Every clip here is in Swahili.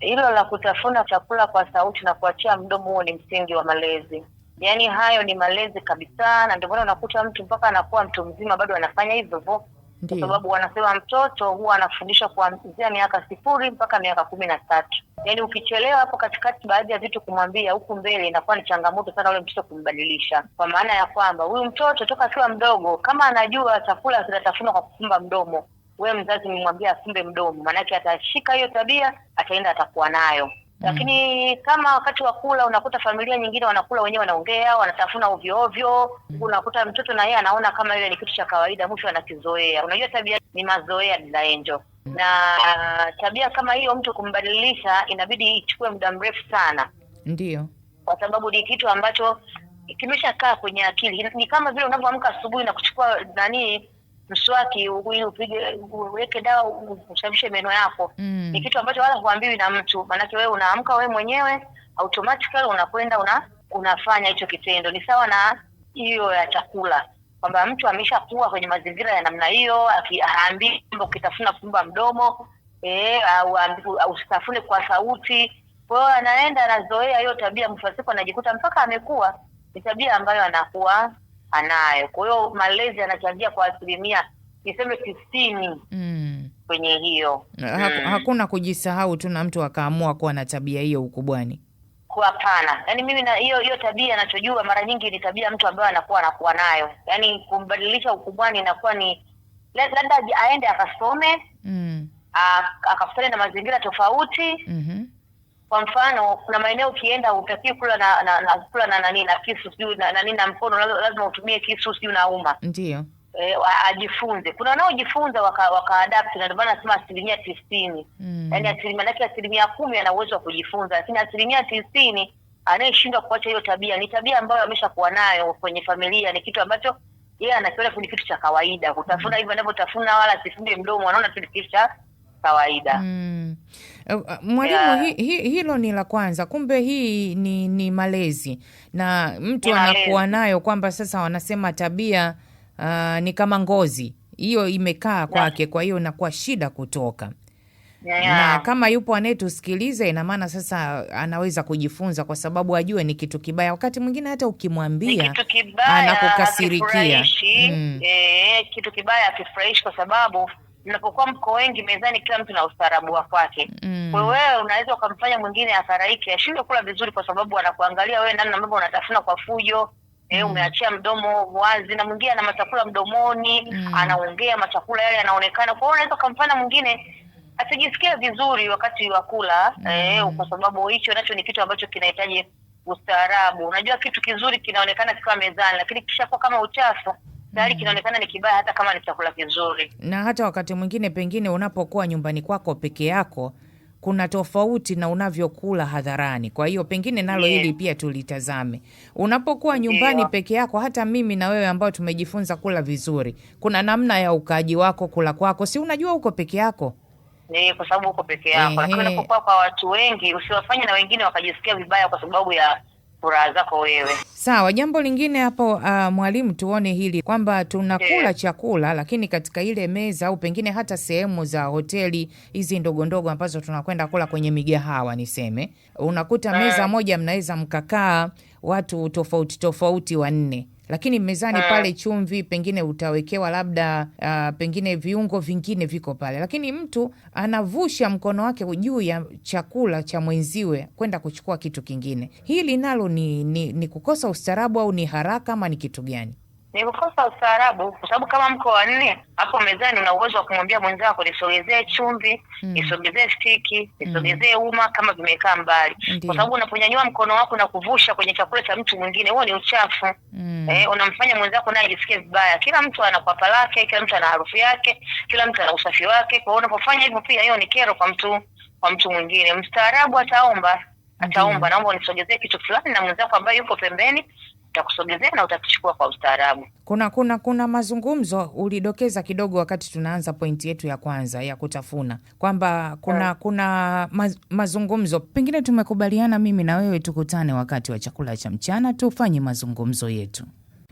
Hilo la kutafuna chakula kwa sauti na kuachia mdomo, huo ni msingi wa malezi. Yaani hayo ni malezi kabisa, na ndio maana unakuta mtu mpaka anakuwa mtu mzima bado anafanya hivyo hivyo. Kwa sababu wanasema mtoto huwa anafundishwa kuanzia miaka 0 mpaka miaka 13. Yaani ukichelewa hapo katikati baadhi ya vitu kumwambia, huku mbele inakuwa ni changamoto sana ule mtoto kumbadilisha. Kwa maana ya kwamba huyu mtoto toka akiwa mdogo, kama anajua chakula kinatafunwa kwa kufumba mdomo, wewe mzazi nimwambie afumbe mdomo, maana yake atashika hiyo tabia, ataenda atakuwa nayo. Lakini kama wakati wa kula unakuta familia nyingine wanakula wenyewe, wanaongea, wanatafuna ovyo ovyo, unakuta mtoto na yeye anaona kama ile ni kitu cha kawaida, mwisho anakizoea. Unajua tabia ni mazoea, dada Angel. Na tabia kama hiyo mtu kumbadilisha inabidi ichukue muda mrefu sana. Ndio. Kwa sababu ni kitu ambacho kimeshakaa kwenye akili. Ni kama vile unavyoamka asubuhi na kuchukua mswaki ili upige uweke dawa usafishe meno yako. Ni kitu ambacho wala huambiwi na mtu, maana wewe unaamka wewe mwenyewe automatically unakwenda unafanya hicho kitendo. Ni sawa na hiyo ya chakula, kwamba mtu ameshakuwa kwenye mazingira ya namna hiyo, haambii kwamba ukitafuna fumba mdomo au usitafune kwa sauti. Kwa hiyo anaenda anazoea hiyo tabia, mfasiko anajikuta mpaka amekuwa ni tabia ambayo anakuwa anayo. Kwa hiyo malezi yanachangia kwa 90% kwenye hiyo. Hakuna kujisahau tu na mtu akaamua kuwa na tabia hiyo ukubwani. Hapana. Yaani mimi na hiyo tabia ninachojua mara nyingi ni tabia mtu ambaye anakuwa nayo. Yaani kumbadilisha ukubwani inakuwa ni labda aende akasome, akafutane na mazingira tofauti. Kwa mfano kuna maeneo ukienda utaki kula na kisu sio na mkono, lazima utumie kisu sio na uma. Ndio. Ajifunze. Kuna wanaojifunza waka-adapt, na ndio maana nasema 90%. Yaani asilimia 10 ana uwezo wa kujifunza, lakini 90% anayeshindwa kuacha hiyo tabia ni tabia ambayo ameshakuwa nayo kwenye familia. Ni kitu ambacho yeye anakiona ni kitu cha kawaida. Kutafuna hivyo anavyotafuna, wala sifumbe mdomo, anaona tu kitu cha kawaida. Mwalimu, hilo ni la kwanza. Kumbe hii ni malezi na mtu anakuwa nayo, kwamba sasa wanasema tabia ni kama ngozi, hiyo imekaa kwake, kwa hiyo inakuwa shida kutoka. Na kama yupo anayetusikiliza, ina maana sasa anaweza kujifunza, kwa sababu ajue ni kitu kibaya. Wakati mwingine hata ukimwambia anakukasirikia. Kitu kibaya akifurahishi, kwa sababu mnapokuwa mko wengi mezani, kila mtu na ustaarabu wa kwake. Kwa hiyo wewe unaweza ukamfanya mwingine afaraike, ashinde kula vizuri, kwa sababu anakuangalia wewe namna ambavyo unatafuna kwa fujo. Umeachia mdomo wazi, na mwingine ana machakula mdomoni, anaongea machakula yale yanaonekana. Kwa hiyo unaweza kumfanya mwingine asijisikie vizuri wakati wa kula, kwa sababu hicho nacho ni kitu ambacho kinahitaji ustaarabu. Unajua kitu kizuri kinaonekana kikiwa mezani, lakini kishakuwa kama uchafu tayari kinaonekana ni kibaya, hata kama ni chakula kizuri. Na hata wakati mwingine pengine unapokuwa nyumbani kwako peke yako, kuna tofauti na unavyokula hadharani. Kwa hiyo pengine nalo hili pia tulitazame. Unapokuwa nyumbani peke yako, hata mimi na wewe ambao tumejifunza kula vizuri, kuna namna ya ukaaji wako, kula kwako, si unajua uko peke yako. Kwa sababu uko peke yako. Lakini unapokuwa kwa watu wengi, usiwafanye na wengine wakajisikia vibaya kwa sababu ya furaha zako wewe. Sawa, jambo lingine hapo mwalimu, tuone hili kwamba tunakula chakula, lakini katika ile meza au pengine hata sehemu za hoteli hizi ndogo ndogo ambazo tunakwenda kula kwenye migahawa niseme, unakuta meza moja mnaweza mkakaa watu tofauti 4, lakini mezani pale chumvi pengine utawekewa labda pengine viungo vingine viko pale, lakini mtu anavusha mkono wake juu ya chakula cha mwenziwe kwenda kuchukua kitu kingine. Hili nalo ni kukosa ustaarabu, au ni haraka, ama ni kitu gani? Ni kukosa ustaarabu, kwa sababu kama mko 4 hapo mezani, una uwezo wa kumwambia mwenzako nisogezee chumvi, nisogezee stiki, nisogezee uma kama vimekaa mbali. Kwa sababu unaponyanyua mkono wako na kuvusha kwenye chakula cha mtu mwingine, huo ni uchafu. Unamfanya mwenzako naye ajisikie vibaya. Kila mtu ana kwapa lake, kila mtu ana harufu yake, kila mtu ana usafi wake. Kwa hiyo unapofanya hivyo pia hiyo ni kero kwa mtu mwingine. Mstaarabu ataomba, naomba unisogezee kitu fulani, na mwenzako ambaye yuko pembeni utakusogezea na utakichukua kwa ustaarabu. Kuna mazungumzo ulidokeza kidogo wakati tunaanza pointi yetu ya kwanza ya kutafuna, kwamba kuna mazungumzo. Pengine tumekubaliana mimi na wewe tukutane wakati wa chakula cha mchana, tufanye mazungumzo yetu.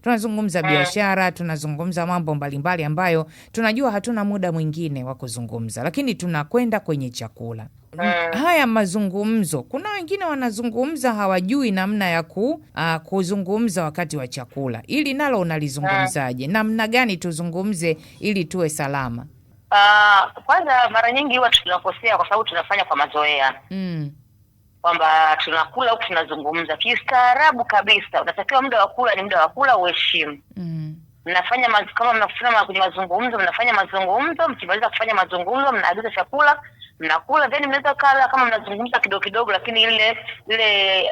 Tunazungumza biashara, tunazungumza mambo mbalimbali ambayo tunajua hatuna muda mwingine wa kuzungumza, lakini tunakwenda kwenye chakula. haya mazungumzo, kuna wengine wanazungumza hawajui namna ya kuzungumza wakati wa chakula. Ili nalo unalizungumzaje? Namna gani tuzungumze ili tuwe salama? Kwanza mara nyingi huwa tunakosea kwa sababu tunafanya kwa mazoea. Kwamba tunakula huku tunazungumza. Kistaarabu kabisa, unatakiwa muda wa kula ni muda wa kula, uheshimu. Mnafanya kama mnafanya kwenye mazungumzo, mnafanya mazungumzo, mkimaliza kufanya mazungumzo mnaagiza chakula, mnakula, then mnaweza kula kama mnazungumza kidogo kidogo, lakini ile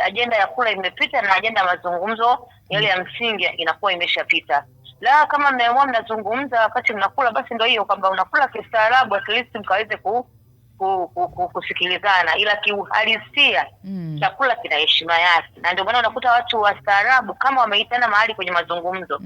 ajenda ya kula imepita na ajenda ya mazungumzo yale ya msingi inakuwa imeshapita. La, kama mmeamua mnazungumza wakati mnakula, basi ndio hiyo kwamba unakula kistaarabu, at least mkaweze kusikilizana, ila kiuhalisia chakula kina heshima yake. Na ndio maana unakuta watu wastaarabu kama wameitana mahali kwenye mazungumzo,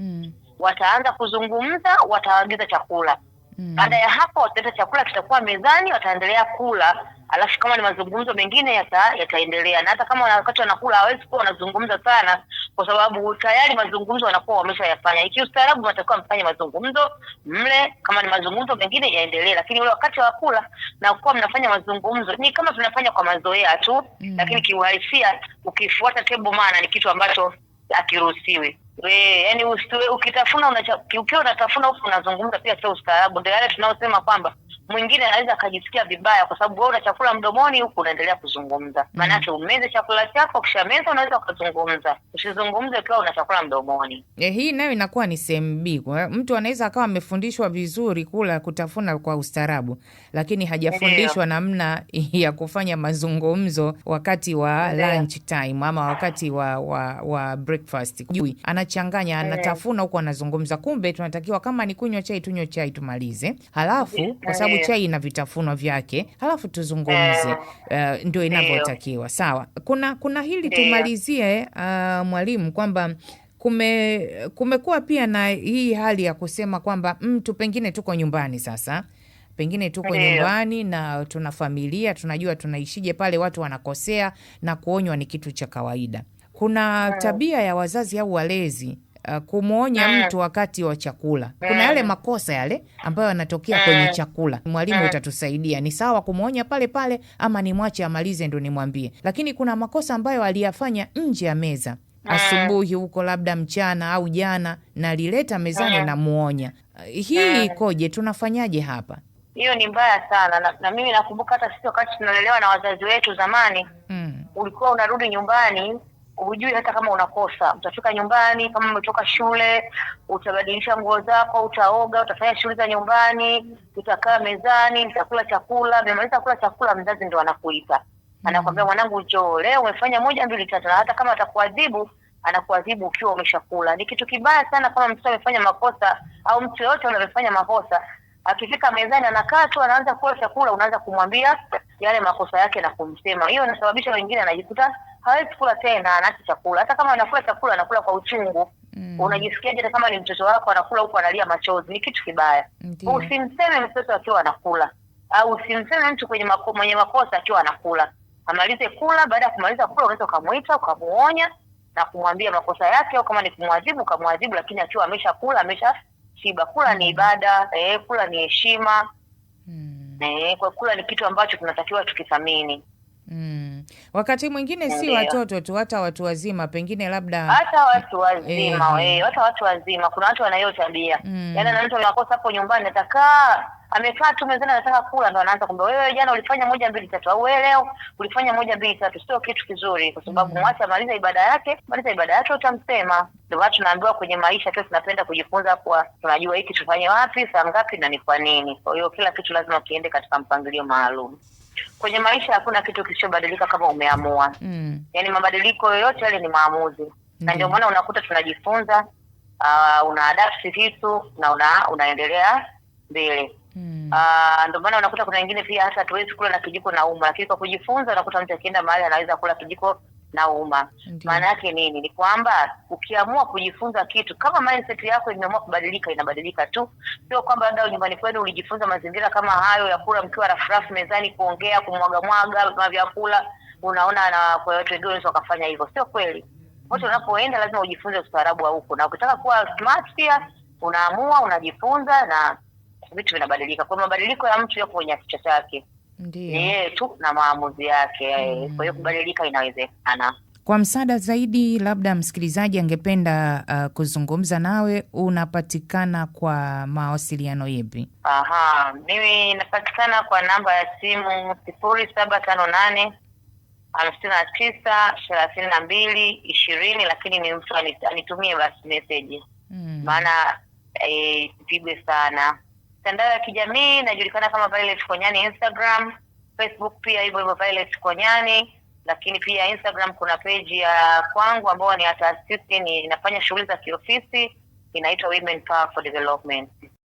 wataanza kuzungumza, wataagiza chakula. Baada ya hapo wataleta chakula, kitakuwa mezani, wataendelea kula, alafu kama ni mazungumzo mengine yataendelea. Na hata kama wakati wanakula hawezi kuwa wanazungumza sana, kwa sababu tayari mazungumzo wanakuwa wameshayafanya. Ikiustaarabu mnatakiwa mfanye mazungumzo mle, kama ni mazungumzo mengine yaendelee, lakini ule wakati wa kula na kuwa mnafanya mazungumzo ni kama tunafanya kwa mazoea tu. Lakini kiuhalisia ukifuata table manner ni kitu ambacho hakiruhusiwi. Yani ukitafuna ukiwa unatafuna huku unazungumza pia sio ustaarabu. Ndio yale tunaosema kwamba mwingine anaweza akajisikia vibaya kwa sababu wewe una chakula mdomoni huku unaendelea kuzungumza. Maana yake umeze chakula chako, kisha meza unaweza kuzungumza. Usizungumze ukiwa una chakula mdomoni. Hii nayo inakuwa ni sehemu B. Mtu anaweza akawa amefundishwa vizuri kutafuna kwa ustaarabu, lakini hajafundishwa namna ya kufanya mazungumzo wakati wa lunch time ama wakati wa breakfast. Anachanganya, anatafuna huko anazungumza. Kumbe tunatakiwa kama ni kunywa chai tunywe chai tumalize. Halafu kwa sababu chai ina vitafunwa vyake, halafu tuzungumze. Ndio inavyotakiwa. Sawa. Kuna hili tumalizie mwalimu, kwamba kumekuwa pia na hii hali ya kusema kwamba mtu pengine tuko nyumbani sasa. Pengine tuko nyumbani na tuna familia, tunajua tunaishije pale, watu wanakosea na kuonywa ni kitu cha kawaida. Kuna tabia ya wazazi au walezi kumwonya mtu wakati wa chakula. Kuna yale makosa yale ambayo yanatokea kwenye chakula. Mwalimu utatusaidia, ni sawa kumwonya pale pale ama nimwache amalize ndo nimwambie? Lakini kuna makosa ambayo aliyafanya nje ya meza, asubuhi huko labda mchana au jana, na alileta mezani na muonya. Hii ikoje? Tunafanyaje hapa? Hiyo ni mbaya sana. Na mimi nakumbuka hata sisi wakati tunalelewa na wazazi wetu zamani, ulikuwa unarudi nyumbani hujui hata kama unakosa. Utafika nyumbani kama umetoka shule, utabadilisha nguo zako, utaoga, utafanya shughuli za nyumbani, utakaa mezani, utakula chakula. Umemaliza kula chakula, mzazi ndo anakuita. Anakuambia, mwanangu njoo, leo umefanya 1 2 3. Na hata kama atakuadhibu, anakuadhibu ukiwa umeshakula. Ni kitu kibaya sana kama mtu amefanya makosa au mtu yote anafanya makosa. Akifika mezani anakaa tu anaanza kula chakula, unaanza kumwambia yale makosa yake na kumsema. Hiyo inasababisha wengine anajikuta hawezi kula tena, anaacha chakula. Hata kama anakula chakula, anakula kwa uchungu. Unajisikiaje kama ni mtoto wako anakula huko analia machozi? Ni kitu kibaya. Usimseme mtoto akiwa anakula, au usimseme mtu mwenye makosa akiwa anakula. Amalize kula, baada ya kumaliza kula unaweza kumuita, ukamuonya na kumwambia makosa yake, au kama ni kumwadhibu kumwadhibu, lakini akiwa ameshakula, ameshashiba. Kula ni ibada, kula ni heshima. Kwa kula ni kitu ambacho tunatakiwa tukithamini. Wakati mwingine si watoto tu, hata watu wazima, pengine labda hata watu wazima hata watu wazima. Kuna watu wana hiyo tabia. Yaani na mtu anakosa hapo nyumbani, atakaa amekaa tu mezani anataka kula, ndo anaanza kumbe, wewe jana ulifanya 1 2 3, au wewe leo ulifanya 1 2 3. Sio kitu kizuri, kwa sababu mwacha maliza ibada yake, utamsema. Ndio watu tunaambiwa kwenye maisha tu tunapenda kujifunza, kwa tunajua hiki tufanye wapi, saa ngapi na ni kwa nini. Kwa hiyo kila kitu lazima kiende katika mpangilio maalum. Kwenye maisha hakuna kitu kisichobadilika kama umeamua. Yaani mabadiliko yoyote yale ni maamuzi. Na ndio maana unakuta tunajifunza, una-adapt vitu na unaendelea mbele. Ndio maana unakuta kuna wengine pia hata hatuwezi kula na kijiko na uma, lakini kwa kujifunza unakuta mtu akienda mahali anaweza kula kijiko na uma. Maana yake nini? Ni kwamba ukiamua kujifunza kitu, kama mindset yako imeamua kubadilika, inabadilika tu. Sio kwamba labda nyumbani kwenu ulijifunza mazingira kama hayo ya kula mkiwa rafu mezani, kuongea, kumwaga vyakula, unaona na kwa watu wengine wanaweza kufanya hivyo. Sio kweli. Wote unapoenda lazima ujifunze ustaarabu wa huko. Na ukitaka kuwa smart pia unaamua, unajifunza na vitu vinabadilika. Kwa mabadiliko ya mtu yako kwenye kichwa chake. Ndiyo. Ni yeye tu na maamuzi yake. Kwa hiyo kubadilika inawezekana. Kwa msaada zaidi, labda msikilizaji angependa kuzungumza nawe, unapatikana kwa mawasiliano yepi? Mimi napatikana kwa namba ya simu 0758 59 32 20, lakini ni mtu anitumie basi message. Maana sipigwe sana. Mitandao ya kijamii najulikana kama Violet Konyani, Instagram, Facebook pia hivyo Violet Konyani, lakini pia Instagram kuna page ya kwangu ambayo ni taasisi, ninafanya shughuli za kiofisi, inaitwa Women Power for Development.